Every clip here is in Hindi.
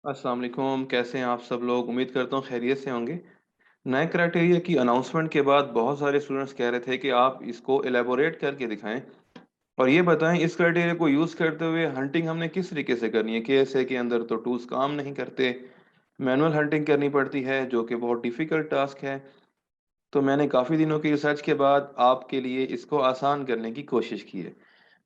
अस्सलाम वालेकुम, कैसे हैं आप सब लोग? उम्मीद करता हूँ खैरियत से होंगे। नए क्राइटेरिया की अनाउंसमेंट के बाद बहुत सारे स्टूडेंट्स कह रहे थे कि आप इसको एलेबोरेट करके दिखाएं और ये बताएं इस क्राइटेरिया को यूज़ करते हुए हंटिंग हमने किस तरीके से करनी है। केएसए के अंदर तो टूल्स काम नहीं करते, मैनुअल हंटिंग करनी पड़ती है जो कि बहुत डिफ़िकल्ट टास्क है। तो मैंने काफ़ी दिनों की रिसर्च के बाद आपके लिए इसको आसान करने की कोशिश की है।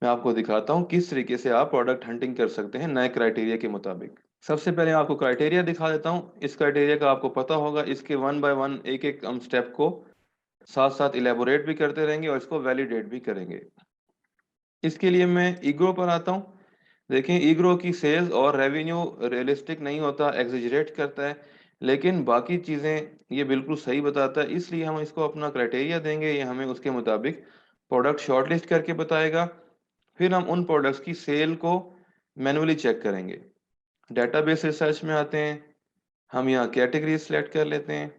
मैं आपको दिखाता हूँ किस तरीके से आप प्रोडक्ट हंटिंग कर सकते हैं नए क्राइटेरिया के मुताबिक। सबसे पहले आपको क्राइटेरिया दिखा देता हूँ। इस क्राइटेरिया का आपको पता होगा, इसके वन बाय वन एक एक हम स्टेप को साथ साथ इलेबोरेट भी करते रहेंगे और इसको वैलिडेट भी करेंगे। इसके लिए मैं ईग्रो पर आता हूँ। देखें, ईग्रो की सेल्स और रेवेन्यू रियलिस्टिक नहीं होता, एग्जिजरेट करता है, लेकिन बाकी चीज़ें ये बिल्कुल सही बताता है। इसलिए हम इसको अपना क्राइटेरिया देंगे, ये हमें उसके मुताबिक प्रोडक्ट शॉर्टलिस्ट करके बताएगा। फिर हम उन प्रोडक्ट्स की सेल को मैनुअली चेक करेंगे। डेटाबेस रिसर्च में आते हैं, हम यहाँ कैटेगरी सेलेक्ट कर लेते हैं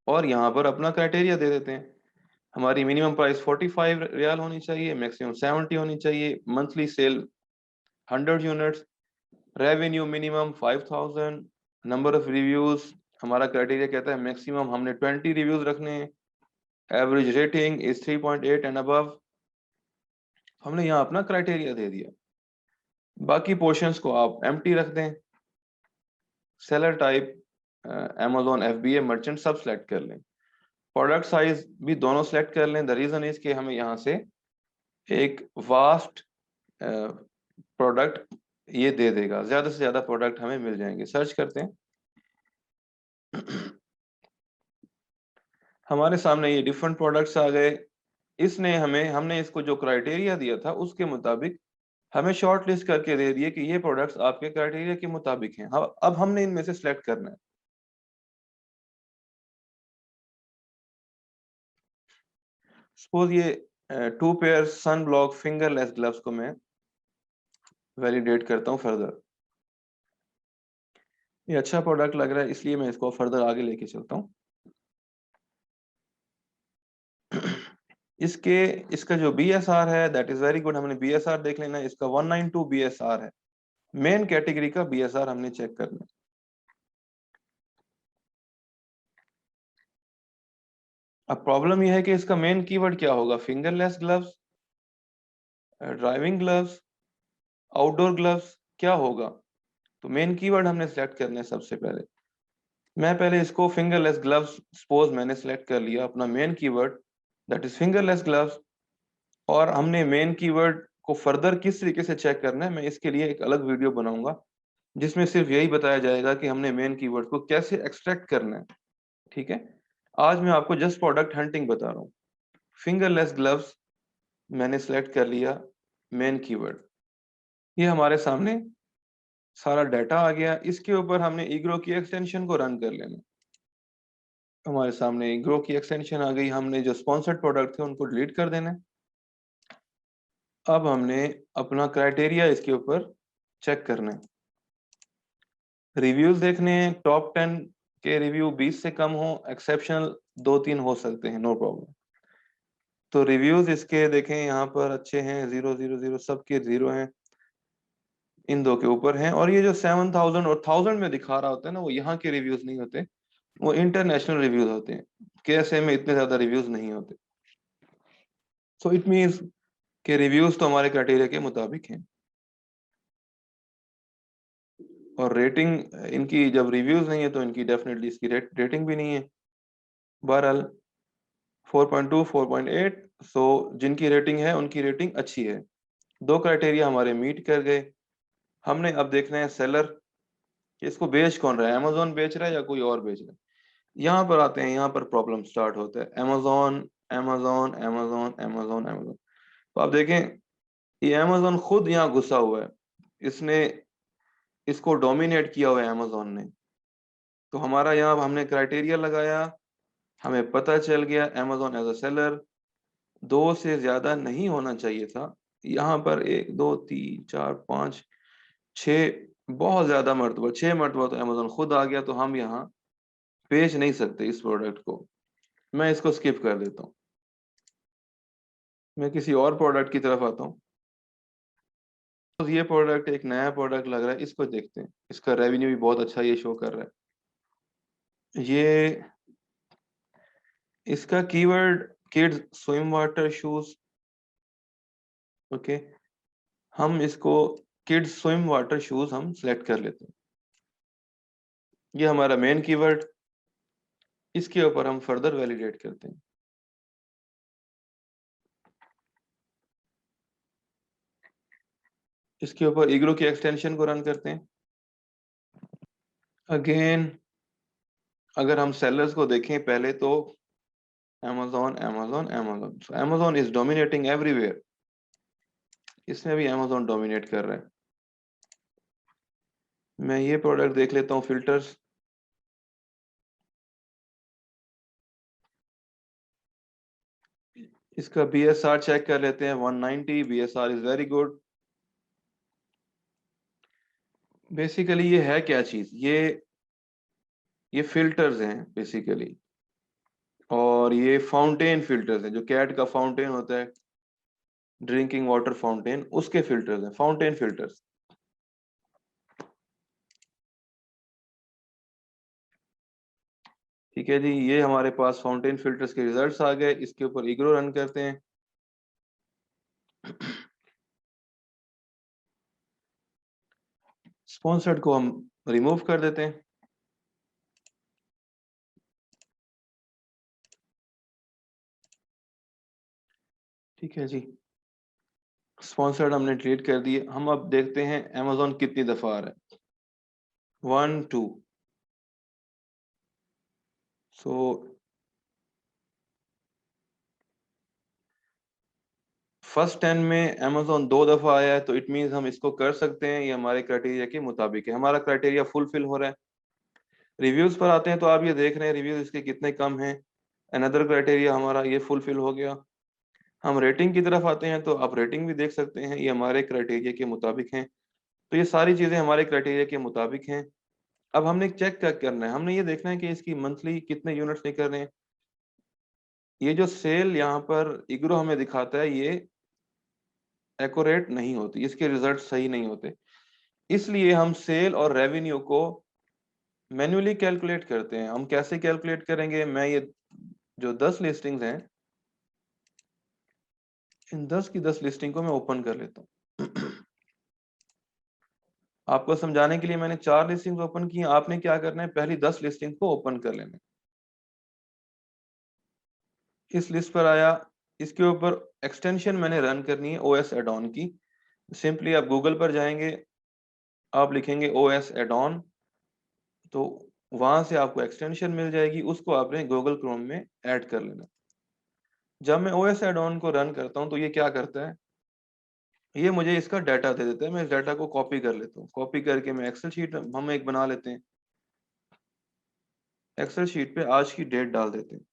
और यहाँ पर अपना क्राइटेरिया दे देते हैं। हमारी मिनिमम प्राइस 45 रियाल होनी चाहिए, मैक्सिमम 70 होनी चाहिए, monthly cell 100 units, revenue minimum 5000, number of reviews हमारा क्राइटेरिया कहता है मैक्सिमम हमने 20 रिव्यूज रखने हैं, average rating is 3.8 and above. हमने यहाँ अपना क्राइटेरिया दे दिया। बाकी पोर्शंस को आप एम्प्टी रख दें। Seller type Amazon FBA merchant सब सेलेक्ट कर लें। प्रोडक्ट साइज भी दोनों सेलेक्ट कर लें। द रीजन इज कि हमें यहाँ से एक वास्ट प्रोडक्ट ये दे देगा, ज्यादा से ज्यादा प्रोडक्ट हमें मिल जाएंगे। सर्च करते हैं। हमारे सामने ये डिफरेंट प्रोडक्ट्स आ गए। इसने हमने इसको जो क्राइटेरिया दिया था उसके मुताबिक हमें शॉर्ट लिस्ट करके दे दिए कि ये प्रोडक्ट्स आपके क्राइटेरिया के मुताबिक हैं। अब हमने इनमें से सिलेक्ट करना है। सपोज ये 2 pair sun block fingerless gloves को मैं वैलिडेट करता हूँ फर्दर। ये अच्छा प्रोडक्ट लग रहा है, इसलिए मैं इसको फर्दर आगे लेके चलता हूँ। इसके इसका जो BSR है दैट इज वेरी गुड। हमने BSR देख लेना है, इसका 192 BSR है। मेन कैटेगरी का BSR हमने चेक करना है। अब प्रॉब्लम यह है कि इसका मेन कीवर्ड क्या होगा, fingerless gloves, driving gloves, outdoor gloves, क्या होगा? तो मेन कीवर्ड हमने सेलेक्ट करना है सबसे पहले। मैं पहले इसको फिंगरलेस ग्लव्स सपोज मैंने सेलेक्ट कर लिया अपना main keyword that is fingerless gloves. और हमने मेन कीवर्ड को फर्दर किस तरीके से चेक करना है, मैं इसके लिए एक अलग वीडियो बनाऊंगा जिसमें सिर्फ यही बताया जाएगा कि हमने मेन कीवर्ड को कैसे एक्सट्रैक्ट करना है। ठीक है, आज मैं आपको जस्ट प्रोडक्ट हंटिंग बता रहा हूँ। फिंगरलेस ग्लव्स मैंने सेलेक्ट कर लिया मेन कीवर्ड। ये हमारे सामने सारा डाटा आ गया। इसके ऊपर हमने ईग्रो की एक्सटेंशन को रन कर लेना। हमारे सामने ईग्रो की एक्सटेंशन आ गई। हमने जो स्पॉन्सर्ड प्रोडक्ट थे उनको डिलीट कर देना है। अब हमने अपना क्राइटेरिया इसके ऊपर चेक करना है। रिव्यूज देखने हैं, टॉप 10 के रिव्यू 20 से कम हो, एक्सेप्शनल 2-3 हो सकते हैं, नो प्रॉब्लम। तो रिव्यूज इसके देखें यहाँ पर अच्छे हैं, 0 0 0 सबके 0 हैं, इन दो के ऊपर हैं। और ये जो 7000 और 1000 में दिखा रहा होता है ना, वो यहाँ के रिव्यूज नहीं होते, वो इंटरनेशनल रिव्यूज होते हैं। केएसए में इतने ज्यादा रिव्यूज नहीं होते। सो इट मीन्स के रिव्यूज तो हमारे क्राइटेरिया के मुताबिक हैं। और रेटिंग इनकी जब रिव्यूज नहीं है तो इनकी डेफिनेटली इसकी रेटिंग भी नहीं है। बहरहाल 4.2 4.8, सो जिनकी रेटिंग है उनकी रेटिंग अच्छी है। दो क्राइटेरिया हमारे मीट कर गए। हमने अब देखना है सेलर कि इसको बेच कौन रहा है, अमेजोन बेच रहा है या कोई और बेच रहा है। यहाँ पर आते हैं, यहाँ पर प्रॉब्लम स्टार्ट होता है। Amazon Amazon Amazon Amazon Amazon. तो आप देखें, ये अमेजोन खुद यहाँ घुसा हुआ है, इसने इसको डोमिनेट किया हुआ है अमेजोन ने। तो हमारा यहाँ हमने क्राइटेरिया लगाया, हमें पता चल गया अमेजोन एज अ सेलर 2 से ज्यादा नहीं होना चाहिए था। यहाँ पर 1 2 3 4 5 6, बहुत ज्यादा मरतबा, 6 मरतबा तो अमेजोन खुद आ गया। तो हम यहाँ बेच नहीं सकते इस प्रोडक्ट को। मैं इसको स्किप कर देता हूँ। मैं किसी और प्रोडक्ट की तरफ आता हूँ। तो ये प्रोडक्ट एक नया प्रोडक्ट लग रहा है, इसको देखते हैं। इसका रेवेन्यू भी बहुत अच्छा ये शो कर रहा है। ये इसका keyword kids swim water shoes. Okay, हम इसको किड्स स्विम वाटर शूज हम सेलेक्ट कर लेते हैं। ये हमारा मेन कीवर्ड, इसके ऊपर हम फर्दर वैलिडेट करते हैं। इसके ऊपर इग्रो की एक्सटेंशन को रन करते हैं। अगेन अगर हम सेलर्स को देखें पहले तो Amazon, Amazon, Amazon, so Amazon is dominating everywhere। इसमें भी Amazon डोमिनेट कर रहा है। मैं ये प्रोडक्ट देख लेता हूँ, फिल्टर्स। इसका BSR चेक कर लेते हैं, 190। BSR is very good. Basically ये है क्या चीज, ये फिल्टर्स हैं बेसिकली, और ये फाउंटेन फिल्टर्स हैं, जो कैट का फाउंटेन होता है, ड्रिंकिंग वाटर फाउंटेन, उसके फिल्टर्स हैं, फाउंटेन फिल्टर्स। ठीक है जी, ये हमारे पास फाउंटेन फिल्टर्स के रिजल्ट्स आ गए। इसके ऊपर इग्रो रन करते हैं। स्पॉन्सर्ड को हम रिमूव कर देते हैं। ठीक है जी, स्पॉन्सर्ड हमने डिलीट कर दिए। हम अब देखते हैं Amazon कितनी दफा आ रहा है। 1 2। सो फर्स्ट 10 में Amazon 2 दफा आया है, तो इट मींस हम इसको कर सकते हैं, ये हमारे क्राइटेरिया के मुताबिक है, हमारा क्राइटेरिया फुलफिल हो रहा है। रिव्यूज पर आते हैं तो आप ये देख रहे हैं रिव्यूज इसके कितने कम हैं। अनदर क्राइटेरिया हमारा ये फुलफिल हो गया। हम रेटिंग की तरफ आते हैं तो आप रेटिंग भी देख सकते हैं, ये हमारे क्राइटेरिया के मुताबिक हैं। तो ये सारी चीजें हमारे क्राइटेरिया के मुताबिक हैं। अब हमने चेक क्या करना है, हमने ये देखना है कि इसकी मंथली कितने यूनिट्स निकल रहे हैं। ये जो सेल यहाँ पर इग्रो हमें दिखाता है, ये एक्यूरेट नहीं होती, इसके रिजल्ट सही नहीं होते। इसलिए हम सेल और रेवेन्यू को मैन्युअली कैलकुलेट करते हैं। हम कैसे कैलकुलेट करेंगे, मैं ये जो 10 लिस्टिंग्स हैं, इन 10 की 10 लिस्टिंग को मैं ओपन कर लेता हूँ। आपको समझाने के लिए मैंने 4 लिस्टिंग ओपन की। आपने क्या करना है, पहली 10 लिस्टिंग को ओपन कर लेना है। इस लिस्ट पर आया, इसके ऊपर एक्सटेंशन मैंने रन करनी है OS एडॉन की। सिंपली आप गूगल पर जाएंगे, आप लिखेंगे OS एडॉन, तो वहां से आपको एक्सटेंशन मिल जाएगी, उसको आपने गूगल क्रोम में ऐड कर लेना। जब मैं OS एडॉन को रन करता हूं तो ये क्या करता है, ये मुझे इसका डाटा दे देता है। मैं इस डाटा को कॉपी कर लेता हूँ। कॉपी करके मैं एक्सेल शीट हम एक बना लेते हैं। एक्सेल शीट पे आज की डेट डाल देते हैं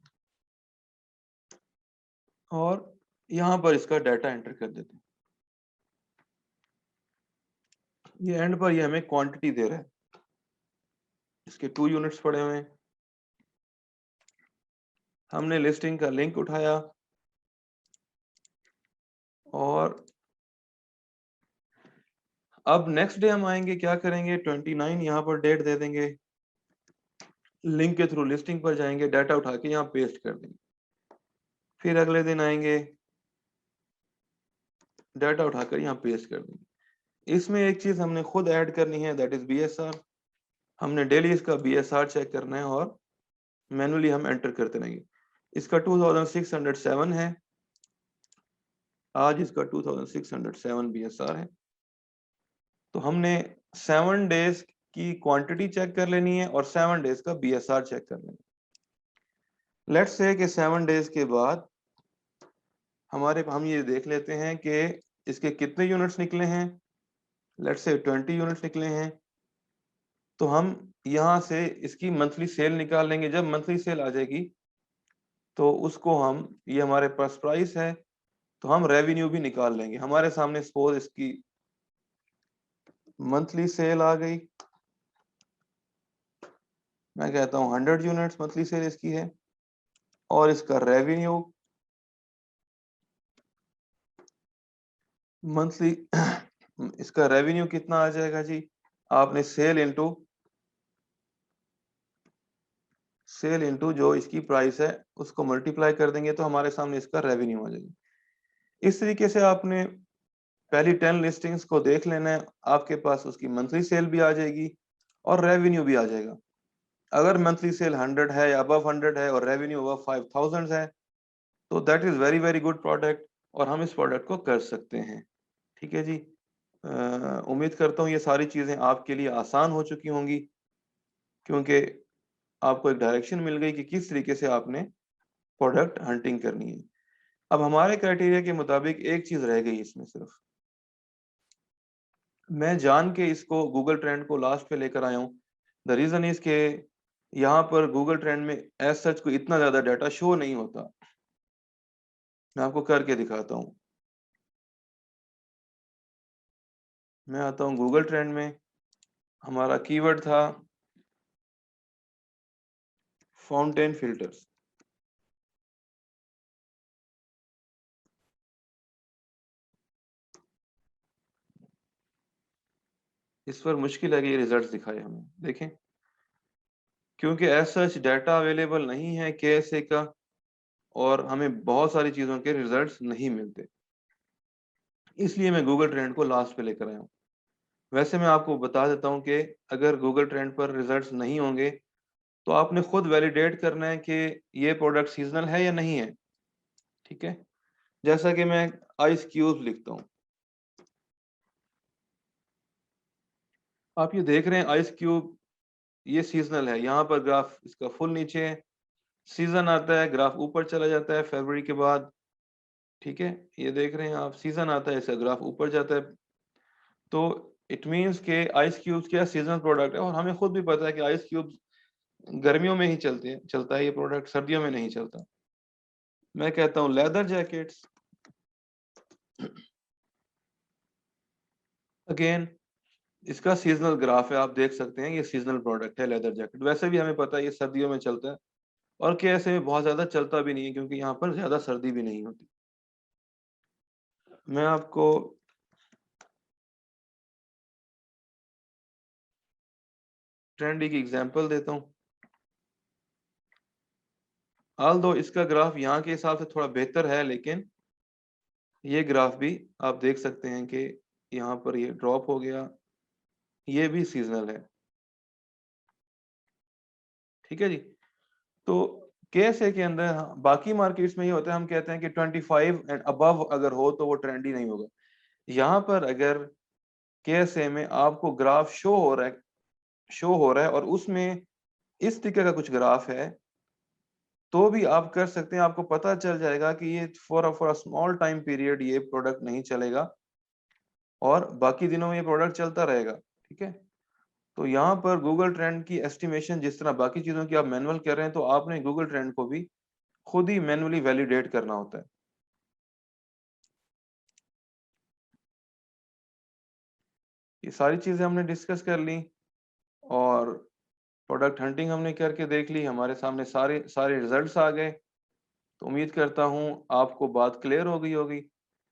और यहाँ पर इसका डाटा एंटर कर देते हैं। ये एंड पर ये हमें क्वांटिटी दे रहा है, इसके 2 यूनिट्स पड़े हुए हैं। हमने लिस्टिंग का लिंक उठाया और अब नेक्स्ट डे हम आएंगे, क्या करेंगे, 29 यहाँ पर डेट दे देंगे। लिंक के थ्रू लिस्टिंग पर जाएंगे, डाटा उठा के यहाँ पेस्ट कर देंगे। फिर अगले दिन आएंगे, डाटा उठाकर यहाँ पेस्ट कर देंगे। इसमें एक चीज हमने खुद ऐड करनी है, दैट इज BSR। हमने डेली इसका BSR चेक करना है और मैनुअली हम एंटर करते रहेंगे। इसका 2607 है, आज इसका 2607 BSR है। तो हमने 7 डेज की क्वांटिटी चेक कर लेनी है और 7 डेज का BSR चेक कर लेना है। लेट्स से कि 7 डेज के बाद हम ये देख लेते हैं कि इसके कितने यूनिट्स निकले हैं। लेट्स से 20 यूनिट्स निकले हैं। तो हम यहाँ से इसकी मंथली सेल निकाल लेंगे। जब मंथली सेल आ जाएगी तो उसको हम, ये हमारे पास प्राइस है, तो हम रेवेन्यू भी निकाल लेंगे। हमारे सामने सपोज इसकी मंथली सेल आ गई, मैं कहता हूँ 100 यूनिट्स मंथली सेल इसकी है, और इसका रेवेन्यू मंथली इसका रेवेन्यू कितना आ जाएगा जी? आपने सेल इंटू जो इसकी प्राइस है उसको मल्टीप्लाई कर देंगे तो हमारे सामने इसका रेवेन्यू आ जाएगा। इस तरीके से आपने पहली 10 लिस्टिंग्स को देख लेना है, आपके पास उसकी मंथली सेल भी आ जाएगी और रेवेन्यू भी आ जाएगा। अगर मंथली सेल 100 है या अबव 100 है और रेवेन्यू अबव 5000 है तो that is very very good product और हम इस प्रोडक्ट को कर सकते हैं। ठीक है जी। उम्मीद करता हूँ ये सारी चीजें आपके लिए आसान हो चुकी होंगी, क्योंकि आपको एक डायरेक्शन मिल गई कि किस तरीके से आपने प्रोडक्ट हंटिंग करनी है। अब हमारे क्राइटेरिया के मुताबिक एक चीज रह गई इसमें, सिर्फ मैं जान के इसको गूगल ट्रेंड को लास्ट पे लेकर आया हूँ। द रीजन इज के यहाँ पर गूगल ट्रेंड में एज सच कोई इतना ज्यादा डाटा शो नहीं होता। मैं आपको करके दिखाता हूँ। मैं आता हूँ गूगल ट्रेंड में, हमारा कीवर्ड था फाउंटेन फिल्टर्स। इस पर मुश्किल है कि ये रिजल्ट्स दिखाए हमें, देखें, क्योंकि एज सच डाटा अवेलेबल नहीं है केएसए का और हमें बहुत सारी चीजों के रिजल्ट्स नहीं मिलते, इसलिए मैं गूगल ट्रेंड को लास्ट पे लेकर आया हूँ। वैसे मैं आपको बता देता हूँ कि अगर गूगल ट्रेंड पर रिजल्ट्स नहीं होंगे तो आपने खुद वैलिडेट करना है कि ये प्रोडक्ट सीजनल है या नहीं है। ठीक है, जैसा कि मैं आइस क्यूब लिखता हूँ, आप ये देख रहे हैं आइस क्यूब ये सीजनल है। यहाँ पर ग्राफ इसका फुल नीचे है, सीजन आता है ग्राफ ऊपर चला जाता है फरवरी के बाद। ठीक है, ये देख रहे हैं आप, सीजन आता है ऐसा ग्राफ ऊपर जाता है। तो इट मीन्स के आइस क्यूब्स क्या सीजनल प्रोडक्ट है और हमें खुद भी पता है कि आइस क्यूब्स गर्मियों में ही चलता है ये प्रोडक्ट, सर्दियों में नहीं चलता। मैं कहता हूँ लेदर जैकेट्स, अगेन इसका सीजनल ग्राफ है, आप देख सकते हैं ये सीजनल प्रोडक्ट है लेदर जैकेट। वैसे भी हमें पता है ये सर्दियों में चलता है और केएसए में बहुत ज्यादा चलता भी नहीं है क्योंकि यहाँ पर ज्यादा सर्दी भी नहीं होती। मैं आपको ट्रेंडी की एग्जांपल देता हूँ। ऑल्दो इसका ग्राफ यहाँ के हिसाब से थोड़ा बेहतर है, लेकिन ये ग्राफ भी आप देख सकते हैं कि यहाँ पर ये ड्रॉप हो गया, ये भी सीजनल है। ठीक है जी। तो केएसए के अंदर बाकी मार्केट्स में ये होता है, हम कहते हैं कि 25 एंड अबव अगर हो तो वो ट्रेंडी नहीं होगा। यहाँ पर अगर केएसए में आपको ग्राफ शो हो रहा है और उसमें इस तरीके का कुछ ग्राफ है तो भी आप कर सकते हैं, आपको पता चल जाएगा कि ये for a small time period ये प्रोडक्ट नहीं चलेगा और बाकी दिनों में ये प्रोडक्ट चलता रहेगा। ठीक है, तो यहाँ पर गूगल ट्रेंड की एस्टिमेशन जिस तरह बाकी चीजों की आप मैनुअल कर रहे हैं, तो आपने गूगल ट्रेंड को भी खुद ही मैनुअली वैलिडेट करना होता है। ये सारी चीजें हमने डिस्कस कर ली और प्रोडक्ट हंटिंग हमने करके देख ली, हमारे सामने सारे सारे रिजल्ट्स आ गए। तो उम्मीद करता हूँ आपको बात क्लियर हो गई होगी।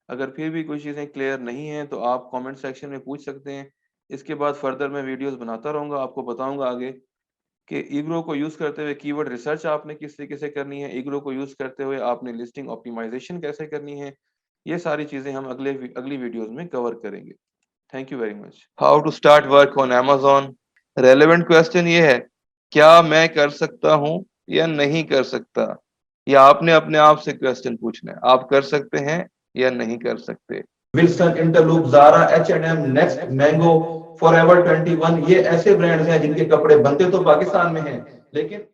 अगर फिर भी कोई चीज़ें क्लियर नहीं हैं तो आप कमेंट सेक्शन में पूछ सकते हैं। इसके बाद फर्दर मैं वीडियोस बनाता रहूँगा, आपको बताऊँगा आगे कि ईग्रो को यूज़ करते हुए कीवर्ड रिसर्च आपने किस तरीके से करनी है, ईग्रो को यूज़ करते हुए आपने लिस्टिंग ऑप्टिमाइजेशन कैसे करनी है। ये सारी चीज़ें हम अगली वीडियोस में कवर करेंगे। Thank you very much. How to start work on Amazon। Relevant question ये है, क्या मैं कर सकता हूँ या नहीं कर सकता? या आपने अपने आप से क्वेश्चन पूछना है, आप कर सकते हैं या नहीं कर सकते। Wilson, Interloop, Zara, H&M, Next, Mango, Forever 21 ये ऐसे ब्रांड्स हैं जिनके कपड़े बनते तो पाकिस्तान में हैं, लेकिन